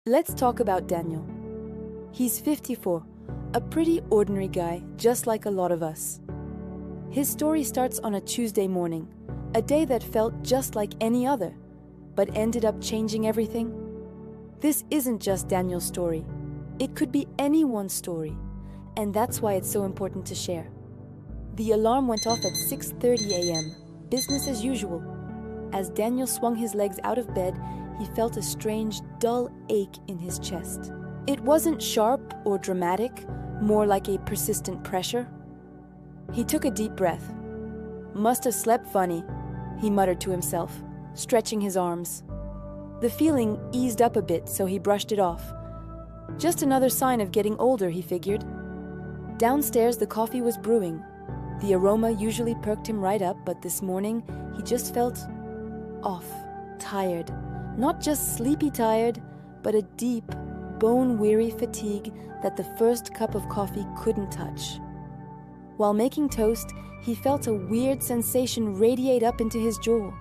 Let's talk about Daniel. He's 54, a pretty ordinary guy, just like a lot of us. His story starts on a Tuesday morning, a day that felt just like any other, but ended up changing everything. This isn't just Daniel's story. It could be anyone's story, and that's why it's so important to share. The alarm went off at 6:30 a.m., business as usual. As Daniel swung his legs out of bed, he felt a strange, dull ache in his chest. It wasn't sharp or dramatic, more like a persistent pressure. He took a deep breath. "Must have slept funny," he muttered to himself, stretching his arms. The feeling eased up a bit, so he brushed it off. Just another sign of getting older, he figured. Downstairs, the coffee was brewing. The aroma usually perked him right up, but this morning, he just felt off, tired. Not just sleepy tired, but a deep, bone-weary fatigue that the first cup of coffee couldn't touch. While making toast, he felt a weird sensation radiate up into his jaw.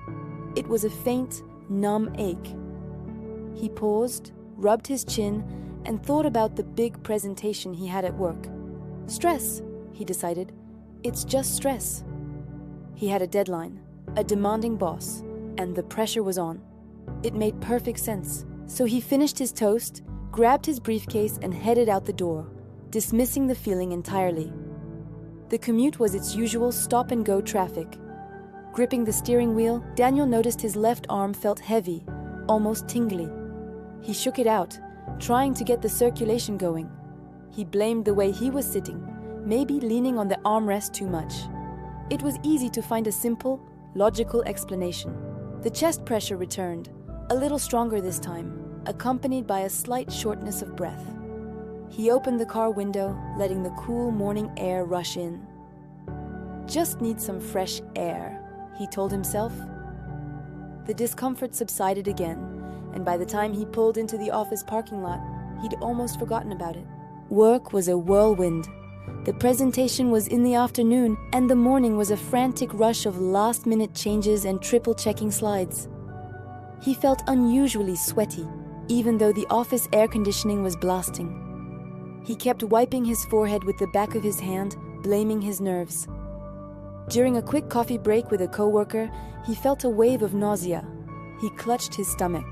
It was a faint, numb ache. He paused, rubbed his chin, and thought about the big presentation he had at work. Stress, he decided. It's just stress. He had a deadline, a demanding boss, and the pressure was on. It made perfect sense. So he finished his toast, grabbed his briefcase, and headed out the door, dismissing the feeling entirely. The commute was its usual stop-and-go traffic. Gripping the steering wheel, Daniel noticed his left arm felt heavy, almost tingly. He shook it out, trying to get the circulation going. He blamed the way he was sitting, maybe leaning on the armrest too much. It was easy to find a simple, logical explanation. The chest pressure returned, a little stronger this time, accompanied by a slight shortness of breath. He opened the car window, letting the cool morning air rush in. Just need some fresh air, he told himself. The discomfort subsided again, and by the time he pulled into the office parking lot, he'd almost forgotten about it. Work was a whirlwind. The presentation was in the afternoon, and the morning was a frantic rush of last-minute changes and triple-checking slides. He felt unusually sweaty, even though the office air conditioning was blasting. He kept wiping his forehead with the back of his hand, blaming his nerves. During a quick coffee break with a coworker, he felt a wave of nausea. He clutched his stomach.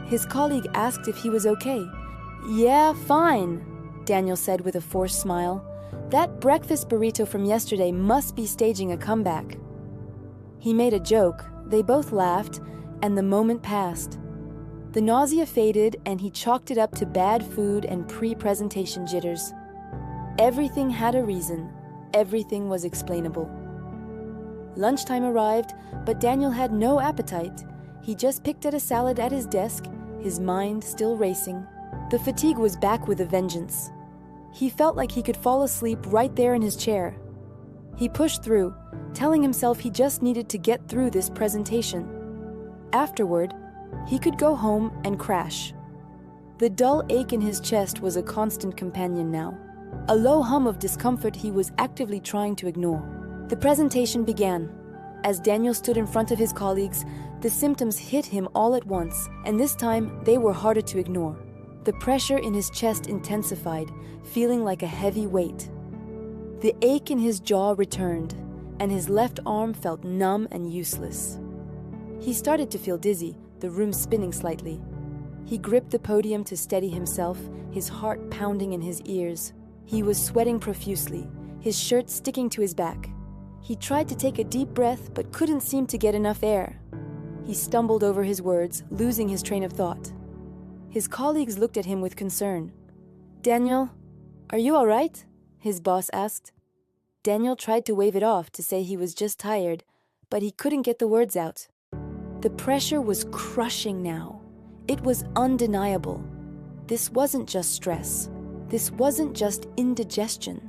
His colleague asked if he was okay. "Yeah, fine," Daniel said with a forced smile. "That breakfast burrito from yesterday must be staging a comeback." He made a joke, they both laughed, and the moment passed. The nausea faded, and he chalked it up to bad food and pre-presentation jitters. Everything had a reason. Everything was explainable. Lunchtime arrived, but Daniel had no appetite. He just picked at a salad at his desk, his mind still racing. The fatigue was back with a vengeance. He felt like he could fall asleep right there in his chair. He pushed through, telling himself he just needed to get through this presentation. Afterward, he could go home and crash. The dull ache in his chest was a constant companion now, a low hum of discomfort he was actively trying to ignore. The presentation began. As Daniel stood in front of his colleagues, the symptoms hit him all at once, and this time they were harder to ignore. The pressure in his chest intensified, feeling like a heavy weight. The ache in his jaw returned, and his left arm felt numb and useless. He started to feel dizzy, the room spinning slightly. He gripped the podium to steady himself, his heart pounding in his ears. He was sweating profusely, his shirt sticking to his back. He tried to take a deep breath, but couldn't seem to get enough air. He stumbled over his words, losing his train of thought. His colleagues looked at him with concern. "Daniel, are you all right?" his boss asked. Daniel tried to wave it off to say he was just tired, but he couldn't get the words out. The pressure was crushing now. It was undeniable. This wasn't just stress. This wasn't just indigestion.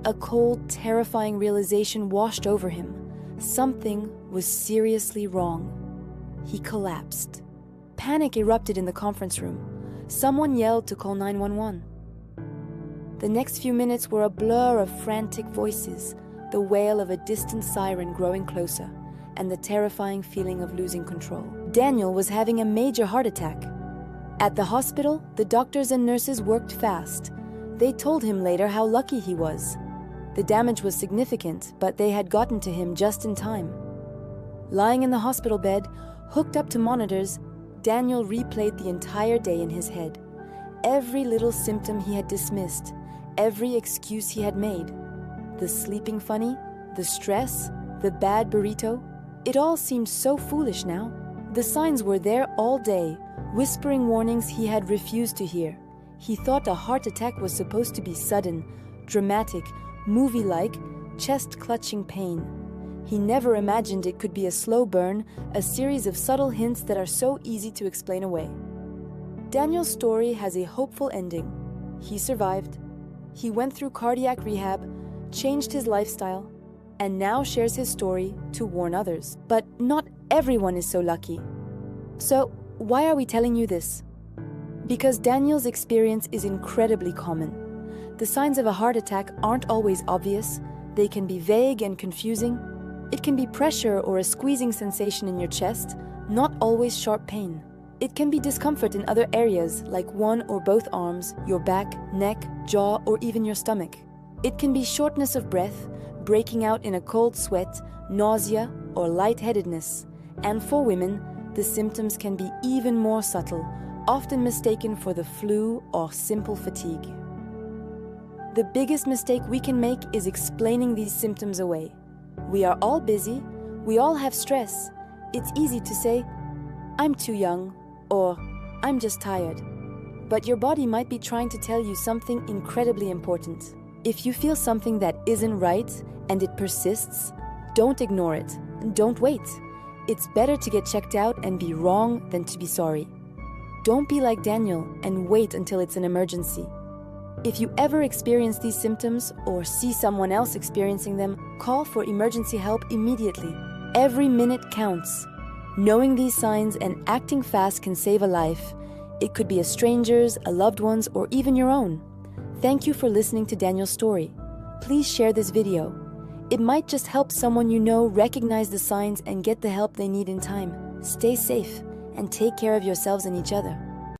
A cold, terrifying realization washed over him. Something was seriously wrong. He collapsed. Panic erupted in the conference room. Someone yelled to call 911. The next few minutes were a blur of frantic voices, the wail of a distant siren growing closer, and the terrifying feeling of losing control. Daniel was having a major heart attack. At the hospital, the doctors and nurses worked fast. They told him later how lucky he was. The damage was significant, but they had gotten to him just in time. Lying in the hospital bed, hooked up to monitors, Daniel replayed the entire day in his head. Every little symptom he had dismissed, every excuse he had made. The sleeping funny, the stress, the bad burrito, it all seemed so foolish now. The signs were there all day, whispering warnings he had refused to hear. He thought a heart attack was supposed to be sudden, dramatic, movie-like, chest-clutching pain. He never imagined it could be a slow burn, a series of subtle hints that are so easy to explain away. Daniel's story has a hopeful ending. He survived. He went through cardiac rehab, changed his lifestyle, and now shares his story to warn others. But not everyone is so lucky. So, why are we telling you this? Because Daniel's experience is incredibly common. The signs of a heart attack aren't always obvious. They can be vague and confusing. It can be pressure or a squeezing sensation in your chest, not always sharp pain. It can be discomfort in other areas like one or both arms, your back, neck, jaw, or even your stomach. It can be shortness of breath, breaking out in a cold sweat, nausea, or lightheadedness. And for women, the symptoms can be even more subtle, often mistaken for the flu or simple fatigue. The biggest mistake we can make is explaining these symptoms away. We are all busy, we all have stress. It's easy to say, "I'm too young," or "I'm just tired." But your body might be trying to tell you something incredibly important. If you feel something that isn't right and it persists, don't ignore it. Don't wait. It's better to get checked out and be wrong than to be sorry. Don't be like Daniel and wait until it's an emergency. If you ever experience these symptoms or see someone else experiencing them, call for emergency help immediately. Every minute counts. Knowing these signs and acting fast can save a life. It could be a stranger's, a loved one's, or even your own. Thank you for listening to Daniel's story. Please share this video. It might just help someone you know recognize the signs and get the help they need in time. Stay safe and take care of yourselves and each other.